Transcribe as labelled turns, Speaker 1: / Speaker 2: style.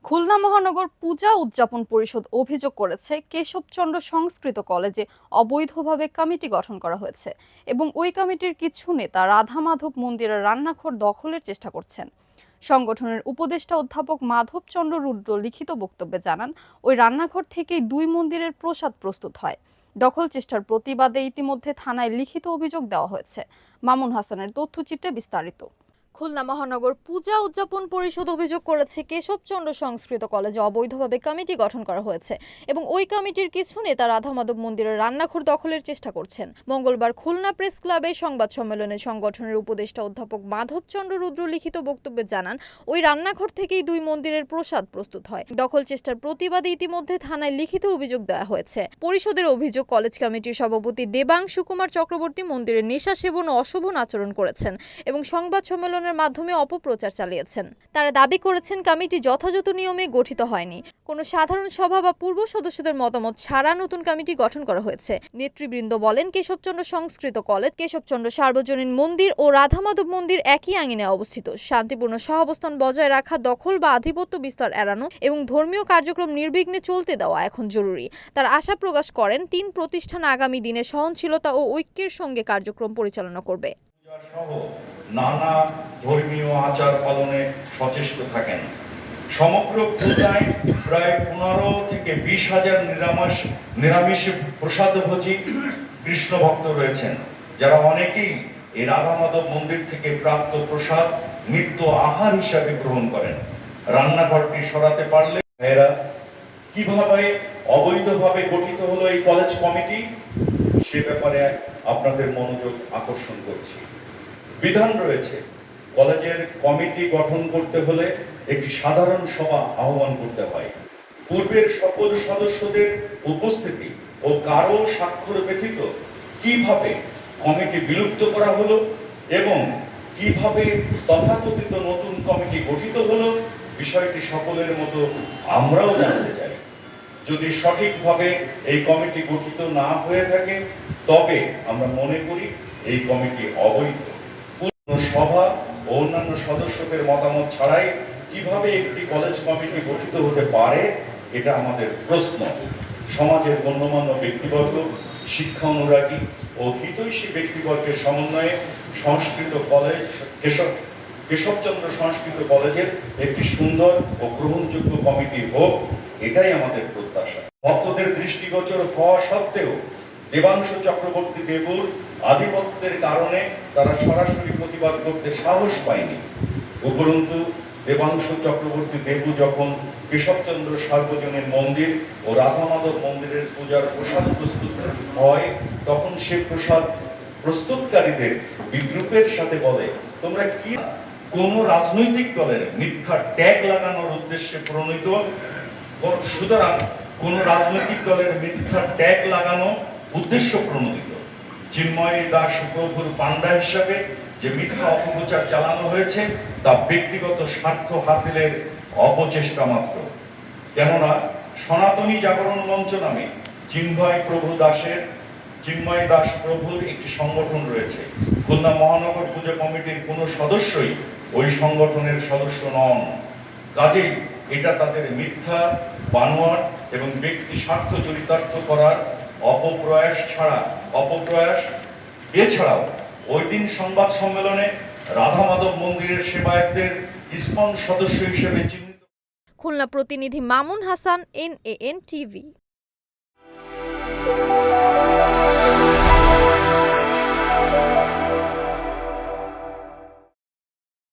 Speaker 1: খুলনা মহানগর পূজা উদযাপন পরিষদ অভিযোগ করেছে কেশবচন্দ্র সংস্কৃত কলেজে অবৈধভাবে কমিটি গঠন করা হয়েছে এবং ওই কমিটির কিছু নেতা রাধা মাধব মন্দিরের রান্নাঘর দখলের চেষ্টা করছেন। সংগঠনের উপদেষ্টা অধ্যাপক মাধবচন্দ্র রুদ্র লিখিত বক্তব্যে জানান, ওই রান্নাঘর থেকেই দুই মন্দিরের প্রসাদ প্রস্তুত হয়। দখল চেষ্টার প্রতিবাদে ইতিমধ্যে থানায় লিখিত অভিযোগ দেওয়া হয়েছে। মামুন হাসানের তথ্যচিত্রে বিস্তারিত। খুলনা মহানগর পূজা উদযাপন পরিষদ অভিযোগ করেছে কেশবচন্দ্র সংস্কৃত কলেজে অবৈধভাবে কমিটি গঠন করা হয়েছে এবং ওই কমিটির কিছু নেতা রাধা মাধব মন্দিরের রান্নাঘর দখলের চেষ্টা করছেন। মঙ্গলবার খুলনা প্রেস ক্লাবে সংবাদ সম্মেলনে সংগঠনের উপদেষ্টা অধ্যাপক মাধবচন্দ্র রুদ্র লিখিত বক্তব্যে জানান, ওই রান্নাঘর থেকেই দুই মন্দিরের প্রসাদ প্রস্তুত হয়। দখল চেষ্টার প্রতিবাদে ইতিমধ্যে থানায় লিখিত অভিযোগ দেওয়া হয়েছে। পরিষদের অভিযোগ, কলেজ কমিটির সভাপতি দেবাংশু কুমার চক্রবর্তী মন্দিরে নেশা সেবন ও অশোভন আচরণ করেছেন এবং সংবাদ সম্মেলনের মাধ্যমে অপপ্রচার চালিয়েছেন। তারা দাবি করেছেন কমিটি যথাযথ নিয়মে গঠিত হয়নি, কোনো সাধারণ সভা বা পূর্ব সদস্যদের মতামত ছাড়া নতুন কমিটি গঠন করা হয়েছে। নেতৃবৃন্দ বলেন, কেশবচন্দ্র সংস্কৃত কলেজ, কেশবচন্দ্র সার্বজনীন মন্দির ও রাধা মাধব মন্দির একই আঙিনায় অবস্থিত। শান্তিপূর্ণ সহাবস্থান বজায় রাখা, দখল বা আধিপত্য বিস্তার এড়ানো এবং ধর্মীয় কার্যক্রম নির্বিঘ্নে চলতে দেওয়া এখন জরুরি। তারা আশা প্রকাশ করেন, তিন প্রতিষ্ঠান আগামী দিনে সহনশীলতা ও ঐক্যের সঙ্গে কার্যক্রম পরিচালনা করবে।
Speaker 2: নানা ধর্মীয় আচার পালনে সচেষ্ট থাকেন। সমগ্র খুলনায় প্রায় 15 থেকে 20,000 নিরামিষ প্রসাদভোজী কৃষ্ণ ভক্ত রয়েছেন, যারা অনেকেই এই রাধা মাধব মন্দির থেকে প্রাপ্ত প্রসাদ নিত্য আহার হিসাবে গ্রহণ করেন। রান্নাঘরটি সরাতে পারলে এরা কিভাবে অবৈধভাবে গঠিত হলো এই কলেজ কমিটি, সে ব্যাপারে আপনাদের মনোযোগ আকর্ষণ করছি। বিধান রয়েছে, কলেজের কমিটি গঠন করতে হলে একটি সাধারণ সভা আহ্বান করতে হয়। পূর্বের সকল সদস্যদের উপস্থিতি ও কারো স্বাক্ষর ব্যতীত কিভাবে কমিটি বিলুপ্ত করা হলো এবং কিভাবে তথাকথিত নতুন কমিটি গঠিত হলো, বিষয়টি সকলের মতো আমরাও জানতে চাই। যদি সঠিকভাবে এই কমিটি গঠিত না হয়ে থাকে, তবে আমরা মনে করি এই কমিটি অবৈধ। সভা ও অন্যান্য সদস্যদের মতামত ছাড়াই কিভাবে একটি কলেজ কমিটি গঠিত হতে পারে, এটা আমাদের প্রশ্ন। সমাজের গণ্যমান্য ব্যক্তিবর্গ, শিক্ষা অনুরাগী ও হিতৈষী ব্যক্তিবর্গের সমন্বয়ে সংস্কৃত কলেজ কেশবচন্দ্র সংস্কৃত কলেজের একটি সুন্দর ও গ্রহণযোগ্য কমিটি হোক, এটাই আমাদের প্রত্যাশা। ভক্তদের দৃষ্টিগোচর হওয়া সত্ত্বেও দেবাংশু চক্রবর্তী দেবুর আধিপত্যের কারণে তারা সরাসরি প্রতিবাদ করতে সাহস পায়নি। উপরন্তু দেবাংশু চক্রবর্তী দেবু যখন কেশবচন্দ্র সার্বজনীন মন্দির ও রাধা মাধব মন্দিরের পূজার প্রসাদ প্রস্তুত হয়, তখন সে প্রসাদ প্রস্তুতকারীদের বিদ্রুপের সাথে বলে, তোমরা কি কোন রাজনৈতিক দলের মিথ্যা ট্যাগ লাগানোর উদ্দেশ্যে প্রণীত। সুতরাং কোন রাজনৈতিক দলের মিথ্যা ট্যাগ লাগানো উদ্দেশ্য প্রণোদিত চিন্ময় দাস প্রভুর পান্ডা হিসাবে যে মিথ্যা অপপ্রচার চালানো হয়েছে, তা ব্যক্তিগত স্বার্থ হাসিলের অপচেষ্টা মাত্র। কেননা সনাতনী জাগরণ মঞ্চ নামে চিন্ময় দাস প্রভুর একটি সংগঠন রয়েছে। খুলনা মহানগর পূজা কমিটির কোনো সদস্যই ওই সংগঠনের সদস্য নন। কাজেই এটা তাদের মিথ্যা, বানোয়াট এবং ব্যক্তি স্বার্থ চরিতার্থ করার অপপ্রয়াস। এছাড়াও ওই দিন সংবাদ সম্মেলনে রাধা মাধব মন্দিরের সেবায়েতদের ইসকন সদস্য হিসেবে চিহ্নিত।
Speaker 1: খুলনা প্রতিনিধি মামুন হাসান, NAN টিভি।